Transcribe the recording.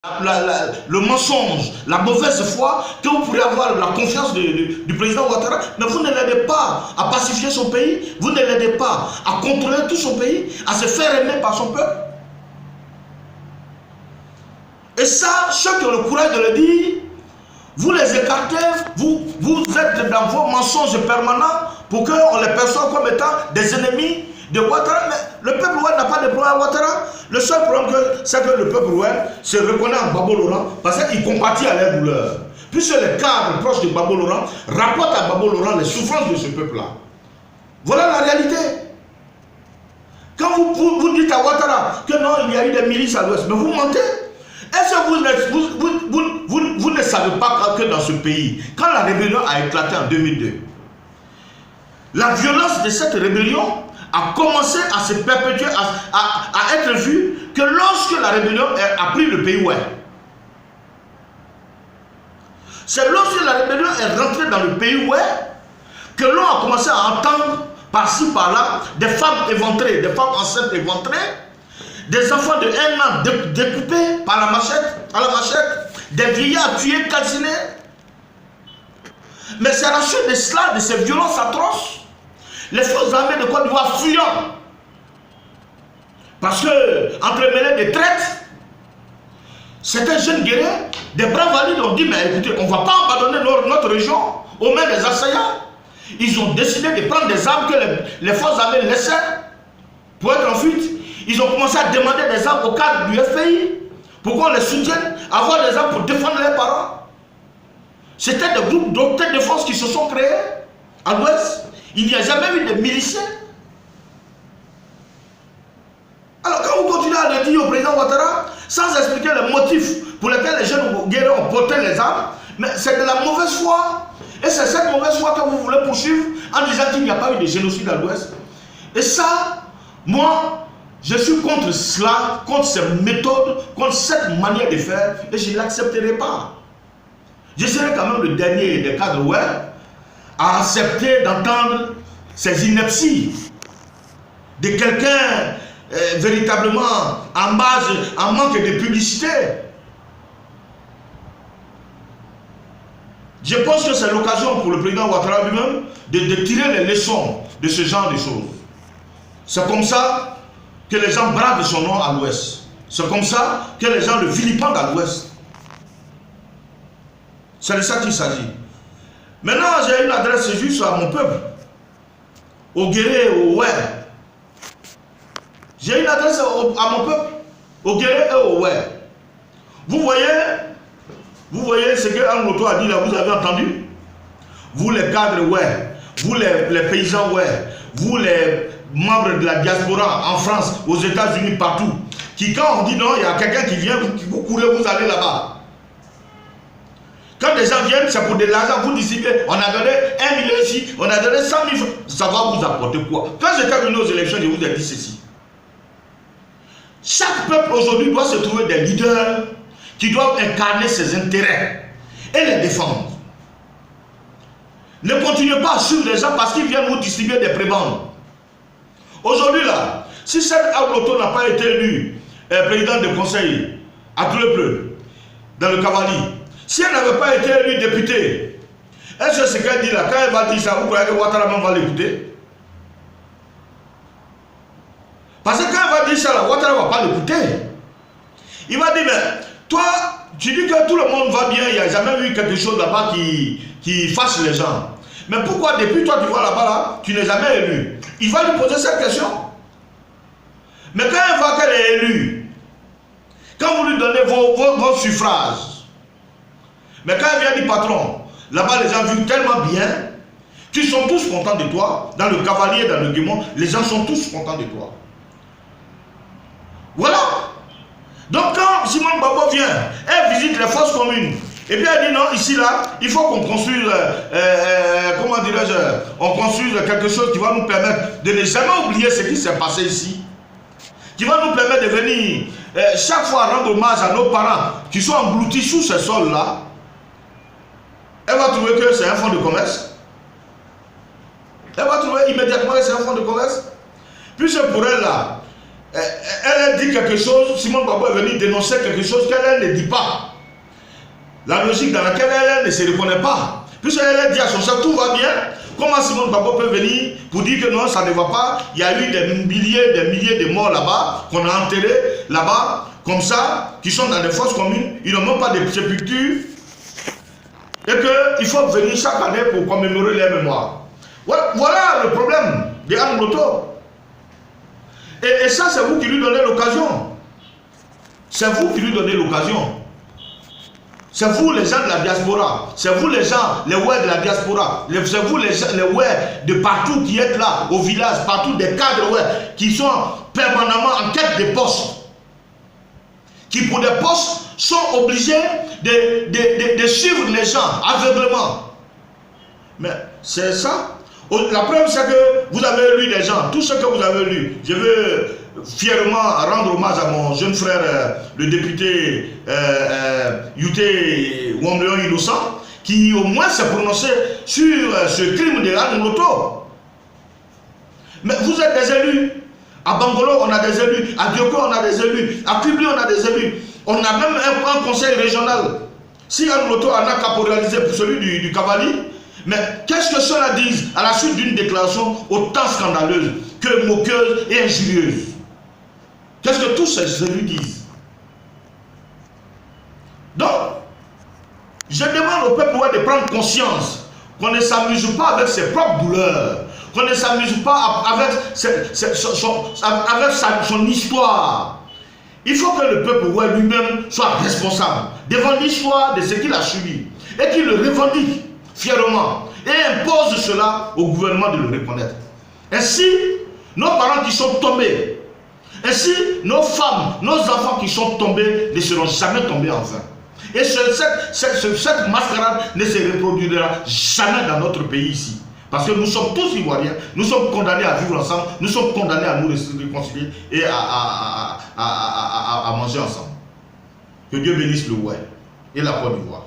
le mensonge, la mauvaise foi, que vous pourrez avoir la confiance du président Ouattara, mais vous ne l'aidez pas à pacifier son pays, vous ne l'aidez pas à contrôler tout son pays, à se faire aimer par son peuple. Et ça, ceux qui ont le courage de le dire, vous les écartez, vous êtes dans vos mensonges permanents pour qu'on les perçoive comme étant des ennemis de Ouattara. Mais le peuple ouest n'a pas de problème à Ouattara. Le seul problème, c'est que le peuple ouest se reconnaît en Gbagbo Laurent parce qu'il compatit à leur douleur. Puisque les cadres proches de Gbagbo Laurent rapportent à Gbagbo Laurent les souffrances de ce peuple-là. Voilà la réalité. Quand vous dites à Ouattara que non, il y a eu des milices à l'ouest, mais vous mentez. Est-ce que vous ne savez pas que dans ce pays, quand la rébellion a éclaté en 2002, la violence de cette rébellion a commencé à se perpétuer, à être vue que lorsque la rébellion a pris le pays ouest. C'est lorsque la rébellion est rentrée dans le pays ouest que l'on a commencé à entendre par-ci par-là des femmes éventrées, des femmes enceintes éventrées, des enfants de 1 an découpés par la machette, des vieillards tués, calcinés. Mais c'est à la suite de cela, de ces violences atroces, les forces armées de Côte d'Ivoire fuyant. Parce que, entremêlés de traite, certains jeunes guerriers, des braves valides ont dit, mais écoutez, on ne va pas abandonner notre région aux mains des assaillants. Ils ont décidé de prendre des armes que les forces armées laissaient pour être en fuite. Ils ont commencé à demander des armes au cadre du FPI pour qu'on les soutienne, avoir des armes pour défendre leurs parents. C'était des groupes d'autodéfense qui se sont créés à l'ouest. Il n'y a jamais eu de miliciens. Alors quand vous continuez à le dire au président Ouattara, sans expliquer les motifs pour lesquels les jeunes guerriers ont porté les armes, mais c'est de la mauvaise foi. Et c'est cette mauvaise foi que vous voulez poursuivre en disant qu'il n'y a pas eu de génocide à l'ouest. Et ça, moi, je suis contre cela, contre ces méthodes, contre cette manière de faire, et je ne l'accepterai pas. Je serai quand même le dernier des cadres web à accepter d'entendre ces inepties de quelqu'un véritablement en manque de publicité. Je pense que c'est l'occasion pour le président Ouattara lui-même de tirer les leçons de ce genre de choses. C'est comme ça que les gens bradent son nom à l'ouest. C'est comme ça que les gens le vilipendent à l'ouest. C'est de ça qu'il s'agit. Maintenant, j'ai une adresse juste à mon peuple, aux guerriers, aux ouais. J'ai une adresse à mon peuple, aux guerriers et aux ouais. Vous voyez ce que Angloto a dit là, vous avez entendu? Vous les cadres ouais, vous les paysans ouais, vous les membres de la diaspora en France, aux États-Unis, partout, qui quand on dit non, il y a quelqu'un qui vient, vous courez, vous allez là-bas. Quand des gens viennent, c'est pour de l'argent, vous distribuez. On a donné 1 million ici, on a donné 100 000 francs. Ça va vous apporter quoi? Quand j'étais venu aux élections, je vous ai dit ceci. Chaque peuple aujourd'hui doit se trouver des leaders qui doivent incarner ses intérêts et les défendre. Ne continuez pas à suivre les gens parce qu'ils viennent vous distribuer des prébendes. Aujourd'hui là, si cette Angloto n'a pas été élu président de conseil à Treuple, dans le Cavalier, si elle n'avait pas été élue députée, est-ce que ce qu'elle dit là, quand elle va dire ça, vous croyez que Ouattara va l'écouter? Parce que quand elle va dire ça là, Ouattara ne va pas l'écouter. Il va dire, mais toi, tu dis que tout le monde va bien, il n'y a jamais eu quelque chose là-bas qui fâche les gens. Mais pourquoi depuis toi tu vas là-bas là, tu n'es jamais élu? Il va lui poser cette question. Mais quand elle voit qu'elle est élue, quand vous lui donnez vos suffrages, mais quand elle vient dire patron, là-bas les gens vivent tellement bien qu'ils sont tous contents de toi. Dans le Cavalier, dans le Guémon, les gens sont tous contents de toi. Voilà. Donc quand Simone Gbagbo vient, elle visite les forces communes. Et puis elle dit non, ici là, il faut qu'on construise, comment dirais-je, on construise quelque chose qui va nous permettre de ne jamais oublier ce qui s'est passé ici. Qui va nous permettre de venir chaque fois rendre hommage à nos parents qui sont engloutis sous ce sol-là. Elle va trouver que c'est un fonds de commerce. Elle va trouver immédiatement que c'est un fonds de commerce. Puisque pour elle là, elle dit quelque chose, Simone Gbagbo est venue dénoncer quelque chose qu'elle ne dit pas. La logique dans laquelle elle ne se reconnaît pas. Puisqu'elle dit à son chef, tout va bien, comment Simone Gbagbo peut venir pour dire que non, ça ne va pas? Il y a eu des milliers de morts là-bas, qu'on a enterrés là-bas, comme ça, qui sont dans des fosses communes, ils n'ont même pas de sépulture, et qu'il faut venir chaque année pour commémorer les mémoires. Voilà le problème de Anne Loto. Et ça, c'est vous qui lui donnez l'occasion. C'est vous qui lui donnez l'occasion. C'est vous les gens de la diaspora. C'est vous les gens, les ouais de la diaspora. C'est vous les ouais de partout qui êtes là, au village, partout des cadres ouais, qui sont permanemment en quête de postes. Qui pour des postes sont obligés de suivre les gens aveuglement. Mais c'est ça. La preuve, c'est que vous avez lu des gens, tout ce que vous avez lu. Je veux fièrement rendre hommage à mon jeune frère, le député Yuté Womleon Innocent, qui au moins s'est prononcé sur ce crime de Anne Loto. Mais vous êtes des élus. À Bangolo, on a des élus. À Dioko, on a des élus. À Kubli, on a des élus. On a même un conseil régional. Si Anne Loto en a caporalisé pour celui du Cavali, mais qu'est-ce que cela dit à la suite d'une déclaration autant scandaleuse que moqueuse et injurieuse? Qu'est-ce que tous ces élus disent? Donc, je demande au peuple de prendre conscience qu'on ne s'amuse pas avec ses propres douleurs, qu'on ne s'amuse pas avec son histoire. Il faut que le peuple lui-même soit responsable devant l'histoire de ce qu'il a subi et qu'il le revendique fièrement et impose cela au gouvernement de le reconnaître. Ainsi, nos parents qui sont tombés, ainsi nos femmes, nos enfants qui sont tombés ne seront jamais tombés en vain. Et cette mascarade ne se reproduira jamais dans notre pays ici. Parce que nous sommes tous Ivoiriens, nous sommes condamnés à vivre ensemble, nous sommes condamnés à nous réconcilier et à manger ensemble. Que Dieu bénisse le Ouai et la Côte d'Ivoire.